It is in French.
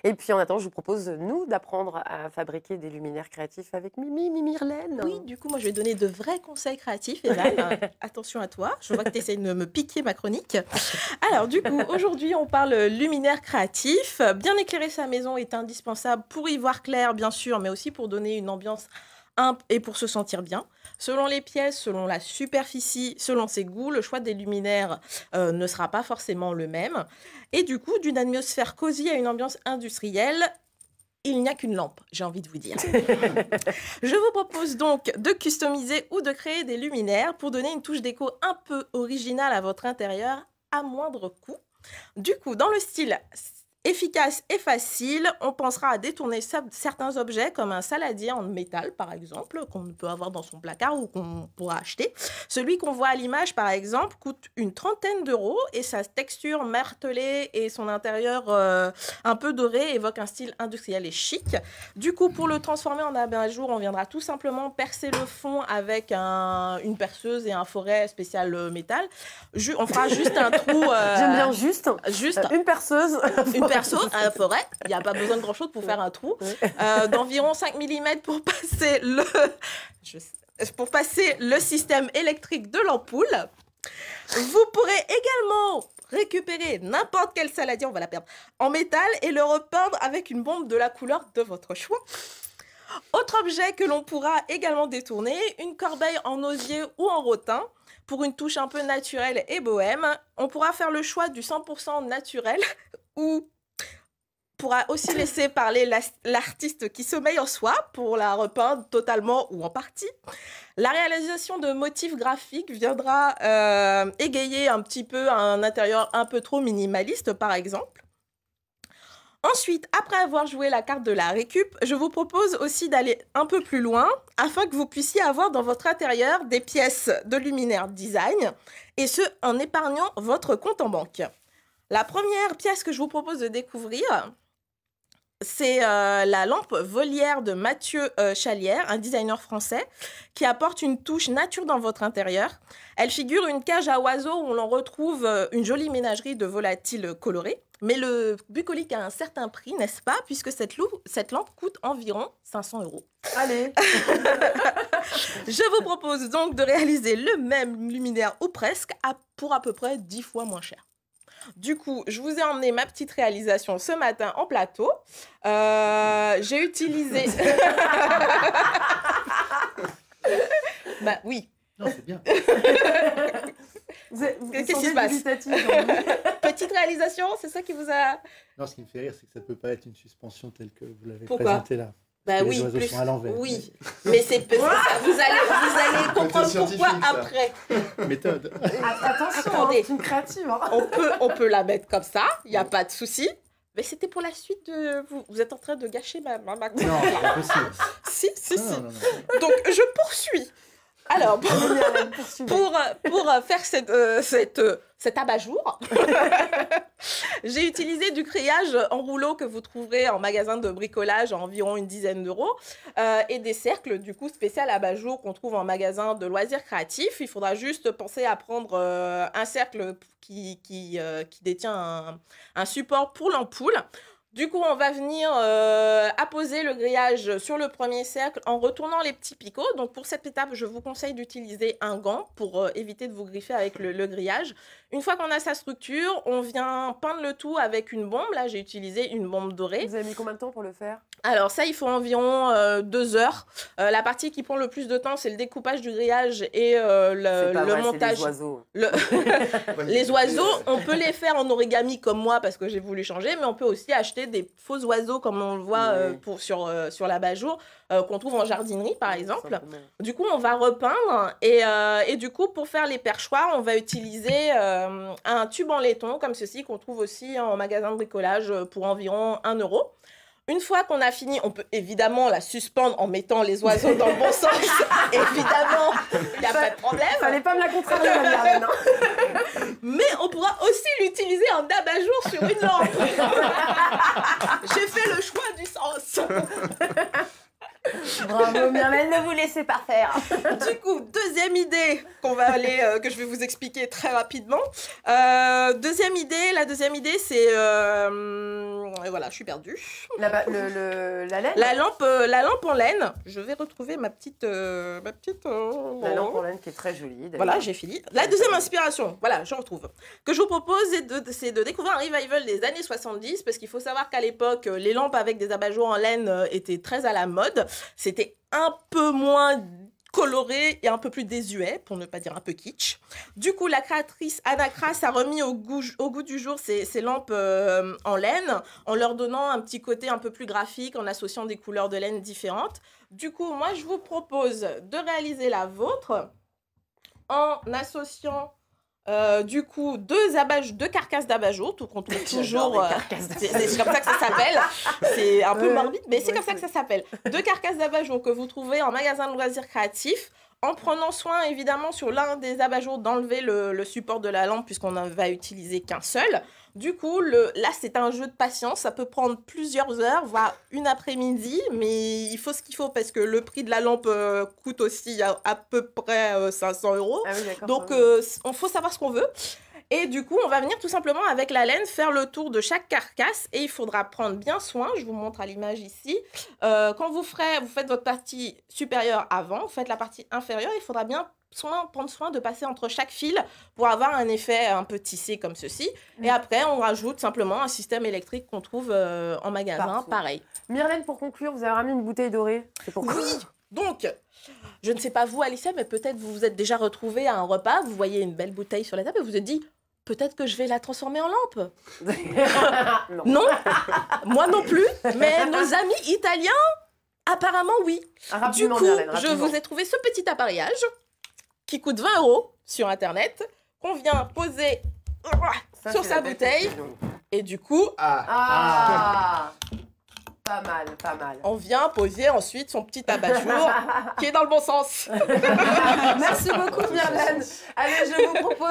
Et puis en attendant, je vous propose, nous, d'apprendre à fabriquer des luminaires créatifs avec Myrlène. Oui, du coup, moi, je vais donner de vrais conseils créatifs, Evan. Attention à toi, je vois que tu essaies de me piquer ma chronique. Alors, du coup, aujourd'hui, on parle luminaire créatif. Bien éclairer sa maison est indispensable pour y voir clair, bien sûr, mais aussi pour donner une ambiance et pour se sentir bien. Selon les pièces, selon la superficie, selon ses goûts, le choix des luminaires ne sera pas forcément le même. Et du coup, d'une atmosphère cosy à une ambiance industrielle, il n'y a qu'une lampe, j'ai envie de vous dire. Je vous propose donc de customiser ou de créer des luminaires pour donner une touche déco un peu originale à votre intérieur à moindre coût. Du coup, dans le style efficace et facile, on pensera à détourner certains objets comme un saladier en métal, par exemple, qu'on peut avoir dans son placard ou qu'on pourra acheter. Celui qu'on voit à l'image, par exemple, coûte une trentaine d'euros et sa texture martelée et son intérieur un peu doré évoque un style industriel et chic. Du coup, pour le transformer en abat-jour, on viendra tout simplement percer le fond avec une perceuse et un forêt spécial métal. On fera juste un trou... J'aime bien juste une perceuse. Une perceuse à la forêt, il n'y a pas besoin de grand chose pour faire un trou, d'environ 5 mm pour passer le système électrique de l'ampoule. Vous pourrez également récupérer n'importe quel saladier, on va la perdre, en métal et le repeindre avec une bombe de la couleur de votre choix. Autre objet que l'on pourra également détourner, une corbeille en osier ou en rotin. Pour une touche un peu naturelle et bohème, on pourra faire le choix du 100% naturel ou pourra aussi laisser parler l'artiste qui sommeille en soi pour la repeindre totalement ou en partie. La réalisation de motifs graphiques viendra égayer un petit peu un intérieur un peu trop minimaliste, par exemple. Ensuite, après avoir joué la carte de la récup, je vous propose aussi d'aller un peu plus loin afin que vous puissiez avoir dans votre intérieur des pièces de luminaire design et ce, en épargnant votre compte en banque. La première pièce que je vous propose de découvrir, c'est la lampe volière de Mathieu Chalière, un designer français, qui apporte une touche nature dans votre intérieur. Elle figure une cage à oiseaux où l'on retrouve une jolie ménagerie de volatiles colorés. Mais le bucolique a un certain prix, n'est-ce pas? Puisque cette lampe coûte environ 500 €. Allez. Je vous propose donc de réaliser le même luminaire ou presque pour à peu près 10 fois moins cher. Du coup, je vous ai emmené ma petite réalisation ce matin en plateau. J'ai utilisé... Bah oui. Non, c'est bien. Qu'est-ce qui se passe? Petite réalisation, c'est ça qui vous a... Non, ce qui me fait rire, c'est que ça ne peut pas être une suspension telle que vous l'avez Pourquoi? présentée là. Bah oui, les oiseaux sont à l'envers. Oui, mais c'est ça, vous allez comprendre pourquoi après. Méthode. Attention, c'est une créative. Hein. On peut la mettre comme ça, il n'y a pas de souci. Mais c'était pour la suite de... Vous êtes en train de gâcher ma... Non, c'est pas possible. Si. Non. Donc, je poursuis. Alors, pour faire cet abat-jour, j'ai utilisé du grillage en rouleau que vous trouverez en magasin de bricolage à environ une dizaine d'euros et des cercles du coup spécial abat-jour qu'on trouve en magasin de loisirs créatifs. Il faudra juste penser à prendre un cercle qui détient un support pour l'ampoule. Du coup, on va venir apposer le grillage sur le premier cercle en retournant les petits picots. Donc, pour cette étape, je vous conseille d'utiliser un gant pour éviter de vous griffer avec le grillage. Une fois qu'on a sa structure, on vient peindre le tout avec une bombe. Là, j'ai utilisé une bombe dorée. Vous avez mis combien de temps pour le faire? Alors ça, il faut environ 2 heures. La partie qui prend le plus de temps, c'est le découpage du grillage et le montage. Les oiseaux. Les oiseaux, on peut les faire en origami comme moi parce que j'ai voulu changer, mais on peut aussi acheter des faux oiseaux comme on le voit sur l'abat-jour qu'on trouve en jardinerie par exemple. Du coup, on va repeindre et du coup, pour faire les perchoirs, on va utiliser un tube en laiton comme ceci qu'on trouve aussi en magasin de bricolage pour environ 1 €. Une fois qu'on a fini, on peut évidemment la suspendre en mettant les oiseaux dans le bon sens. Évidemment, il n'y a pas de problème. Fallait pas me la contrarier, Marianne. Mais on pourra aussi l'utiliser en abat-jour sur une lampe. J'ai fait le choix du sens. Bravo. Bravo Myrlène, ne vous laissez pas faire. Du coup, deuxième idée que je vais vous expliquer très rapidement. La deuxième idée, c'est... voilà, je suis perdue. La laine. La lampe en laine. Je vais retrouver ma petite... La lampe en laine qui est très jolie. Voilà, j'ai fini. La deuxième inspiration, voilà, je retrouve. Que je vous propose, c'est de découvrir un revival des années 70, parce qu'il faut savoir qu'à l'époque, les lampes avec des abat-jours en laine étaient très à la mode. C'était un peu moins coloré et un peu plus désuet, pour ne pas dire un peu kitsch. Du coup, la créatrice Anna Kras a remis au goût du jour ces lampes en laine, en leur donnant un petit côté un peu plus graphique, en associant des couleurs de laine différentes. Du coup, moi, je vous propose de réaliser la vôtre en associant du coup deux carcasses d'abat-jour, tout qu'on trouve toujours. C'est comme ça que ça s'appelle. C'est un peu morbide, mais c'est comme ça que ça s'appelle. Deux carcasses d'abat-jour que vous trouvez en magasin de loisirs créatifs, en prenant soin évidemment sur l'un des abat-jours d'enlever le support de la lampe puisqu'on ne va utiliser qu'un seul. Du coup, là, c'est un jeu de patience. Ça peut prendre plusieurs heures, voire une après-midi, mais il faut ce qu'il faut parce que le prix de la lampe coûte aussi à peu près 500 €. Ah oui, d'accord. Donc, on faut savoir ce qu'on veut. Et du coup, on va venir tout simplement avec la laine faire le tour de chaque carcasse et il faudra prendre bien soin. Je vous montre à l'image ici. Quand vous faites votre partie supérieure avant, vous faites la partie inférieure, il faudra bien prendre soin de passer entre chaque fil pour avoir un effet un peu tissé comme ceci. Et après, on rajoute simplement un système électrique qu'on trouve en magasin, Partout. pareil. Myrlène, pour conclure, vous avez ramené une bouteille dorée. C'est pourquoi? Oui, donc, je ne sais pas vous, Alicia, mais peut-être vous vous êtes déjà retrouvés à un repas, vous voyez une belle bouteille sur la table et vous vous êtes dit, peut-être que je vais la transformer en lampe. Non. Non, moi non plus, mais nos amis italiens, apparemment oui. Du coup, je vous ai trouvé ce petit appareillage qui coûte 20 € sur Internet, qu'on vient poser sur sa bouteille. Et du coup, Ah, pas mal, pas mal. on vient poser ensuite son petit abat-jour qui est dans le bon sens. Merci beaucoup Myrlène. Allez, je vous propose